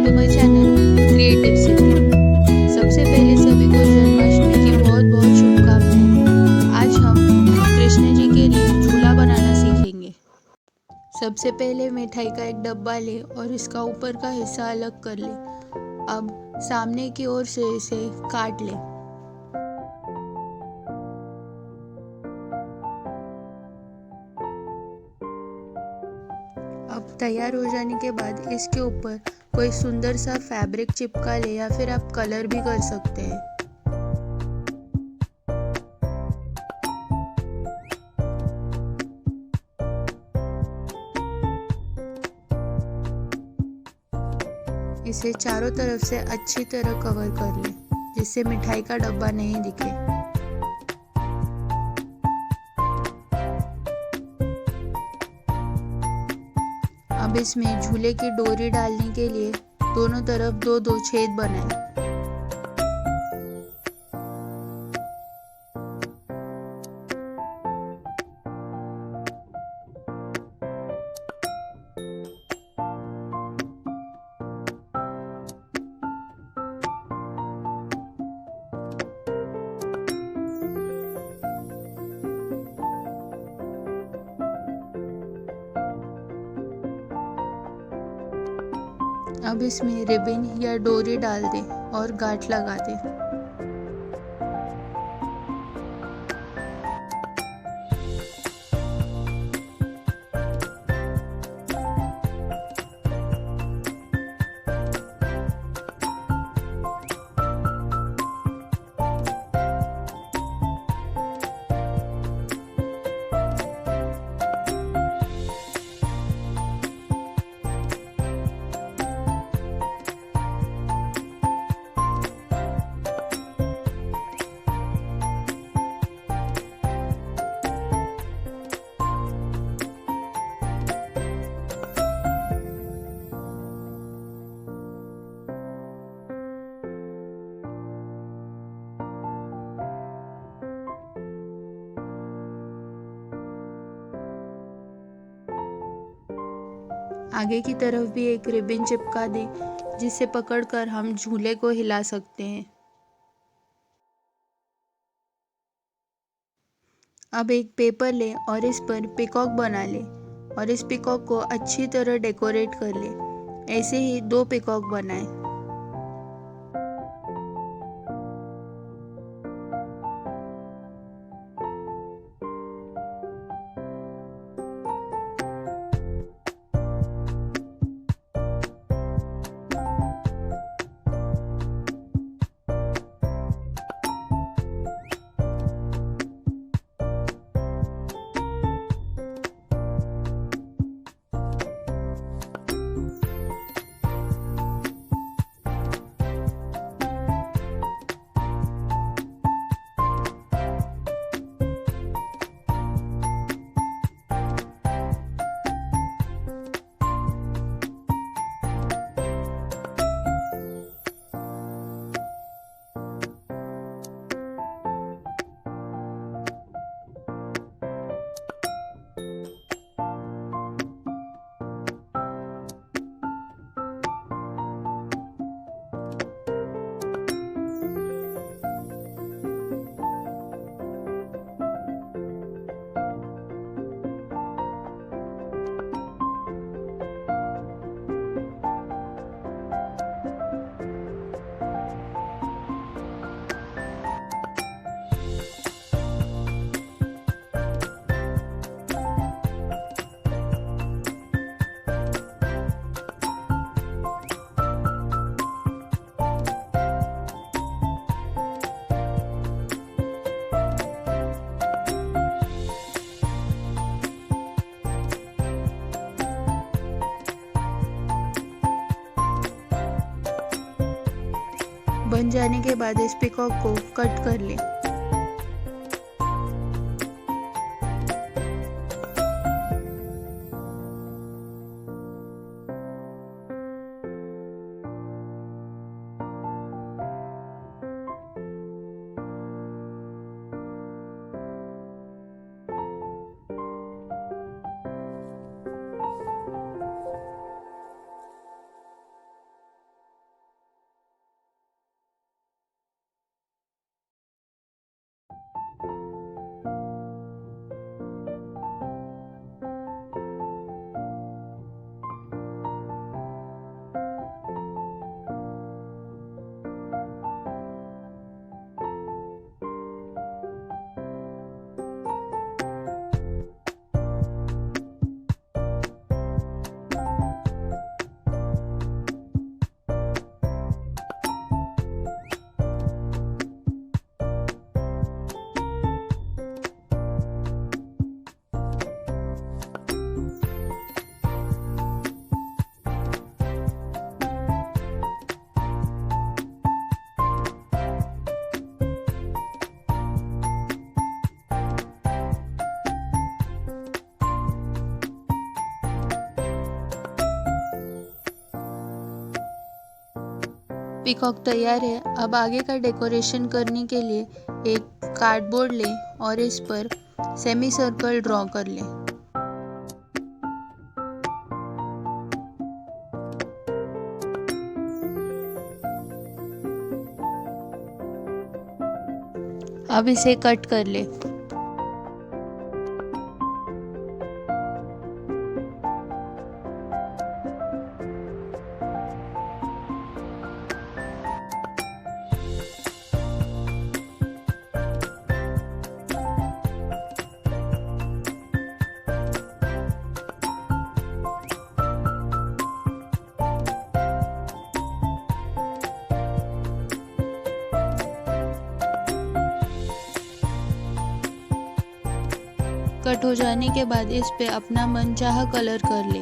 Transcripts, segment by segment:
To my channel Creative City. सबसे पहले सभी को जन्माष्टमी की बहुत बहुत शुभकामनाएं। आज हम कृष्ण जी के लिए झूला बनाना सीखेंगे। सबसे पहले मिठाई का एक डब्बा ले और इसका ऊपर का हिस्सा अलग कर ले। अब सामने की ओर से इसे काट ले। अब तैयार हो जाने के बाद इसके ऊपर कोई सुंदर सा फैब्रिक चिपका ले या फिर आप कलर भी कर सकते हैं। इसे चारों तरफ से अच्छी तरह कवर कर ले जिससे मिठाई का डब्बा नहीं दिखे। अब इसमें झूले की डोरी डालने के लिए दोनों तरफ दो दो छेद बनाएं। अब इसमें रिबन या डोरी डाल दे और गांठ लगा दे। आगे की तरफ भी एक रिबन चिपका दे जिसे पकड़कर हम झूले को हिला सकते हैं। अब एक पेपर ले और इस पर पीकॉक बना ले और इस पीकॉक को अच्छी तरह डेकोरेट कर ले। ऐसे ही दो पीकॉक बनाएं। बन जाने के बाद इस पीकॉक को कट कर ले। पीकॉक तैयार है। अब आगे का डेकोरेशन करने के लिए एक कार्डबोर्ड लें और इस पर सेमी सर्कल ड्रॉ कर लें। अब इसे कट कर लें। कट हो जाने के बाद इस पे अपना मनचाहा कलर कर ले।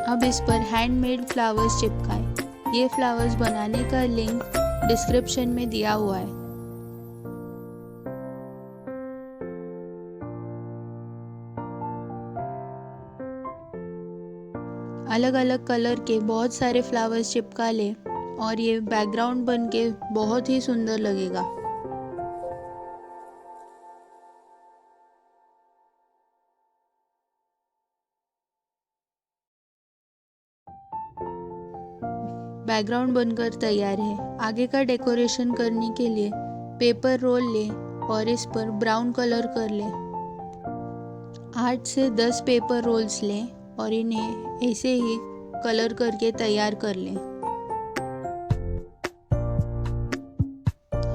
अब इस पर हैंडमेड फ्लावर्स चिपकाएं। ये फ्लावर्स बनाने का लिंक डिस्क्रिप्शन में दिया हुआ है। अलग अलग कलर के बहुत सारे फ्लावर्स चिपका ले और ये बैकग्राउंड बन के बहुत ही सुंदर लगेगा। बैकग्राउंड बनकर तैयार है। आगे का डेकोरेशन करने के लिए पेपर रोल लें और इस पर ब्राउन कलर कर लें। 8 से 10 पेपर रोल्स लें और इन्हें ऐसे ही कलर करके तैयार कर लें।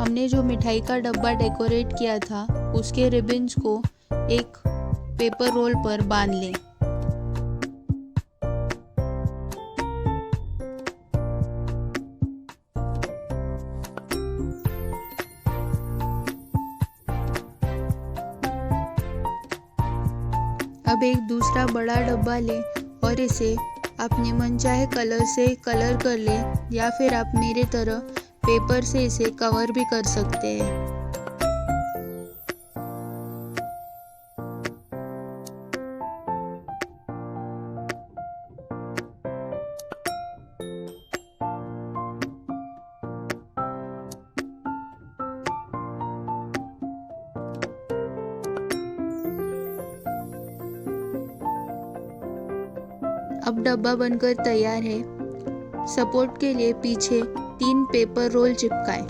हमने जो मिठाई का डब्बा डेकोरेट किया था उसके रिबन्स को एक पेपर रोल पर बांध लें। अब एक दूसरा बड़ा डब्बा लें और इसे अपने मनचाहे कलर से कलर कर लें या फिर आप मेरे तरह पेपर से इसे कवर भी कर सकते हैं। अब डब्बा बनकर तैयार है। सपोर्ट के लिए पीछे 3 पेपर रोल चिपकाएं।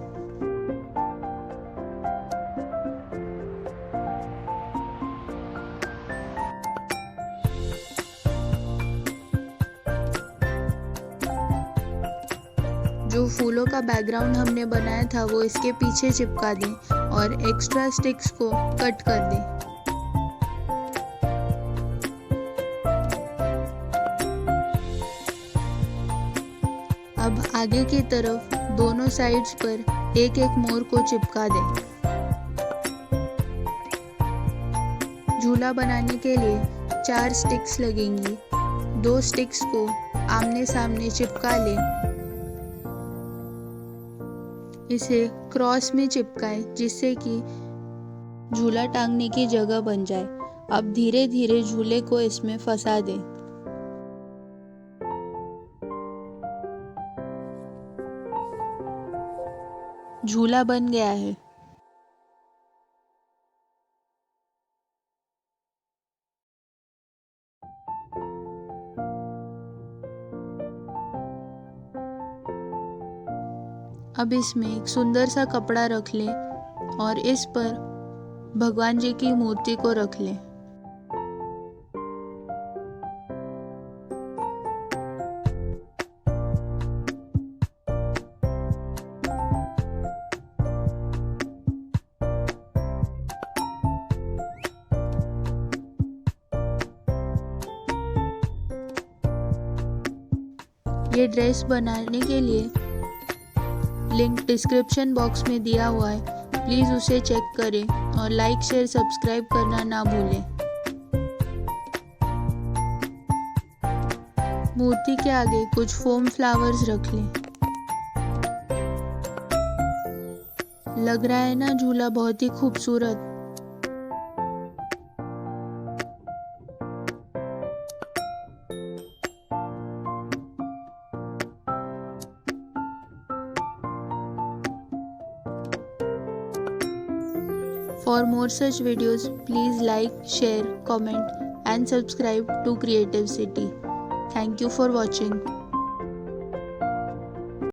जो फूलों का बैकग्राउंड हमने बनाया था वो इसके पीछे चिपका दें और एक्स्ट्रा स्टिक्स को कट कर दें। अब आगे की तरफ दोनों साइड्स पर एक एक मोर को चिपका दें। झूला बनाने के लिए 4 स्टिक्स लगेंगी। 2 स्टिक्स को आमने सामने चिपका लें। इसे क्रॉस में चिपकाएं जिससे कि झूला टांगने की जगह बन जाए। अब धीरे धीरे झूले को इसमें फंसा दें। झूला बन गया है। अब इसमें एक सुंदर सा कपड़ा रख लें और इस पर भगवान जी की मूर्ति को रख लें। ये ड्रेस बनाने के लिए लिंक डिस्क्रिप्शन बॉक्स में दिया हुआ है। प्लीज़ उसे चेक करें और लाइक शेयर सब्सक्राइब करना ना भूलें। मूर्ति के आगे कुछ फोम फ्लावर्स रख लें। लग रहा है ना झूला बहुत ही खूबसूरत। For more such videos, please like, share, comment and subscribe to Creative City. Thank you for watching.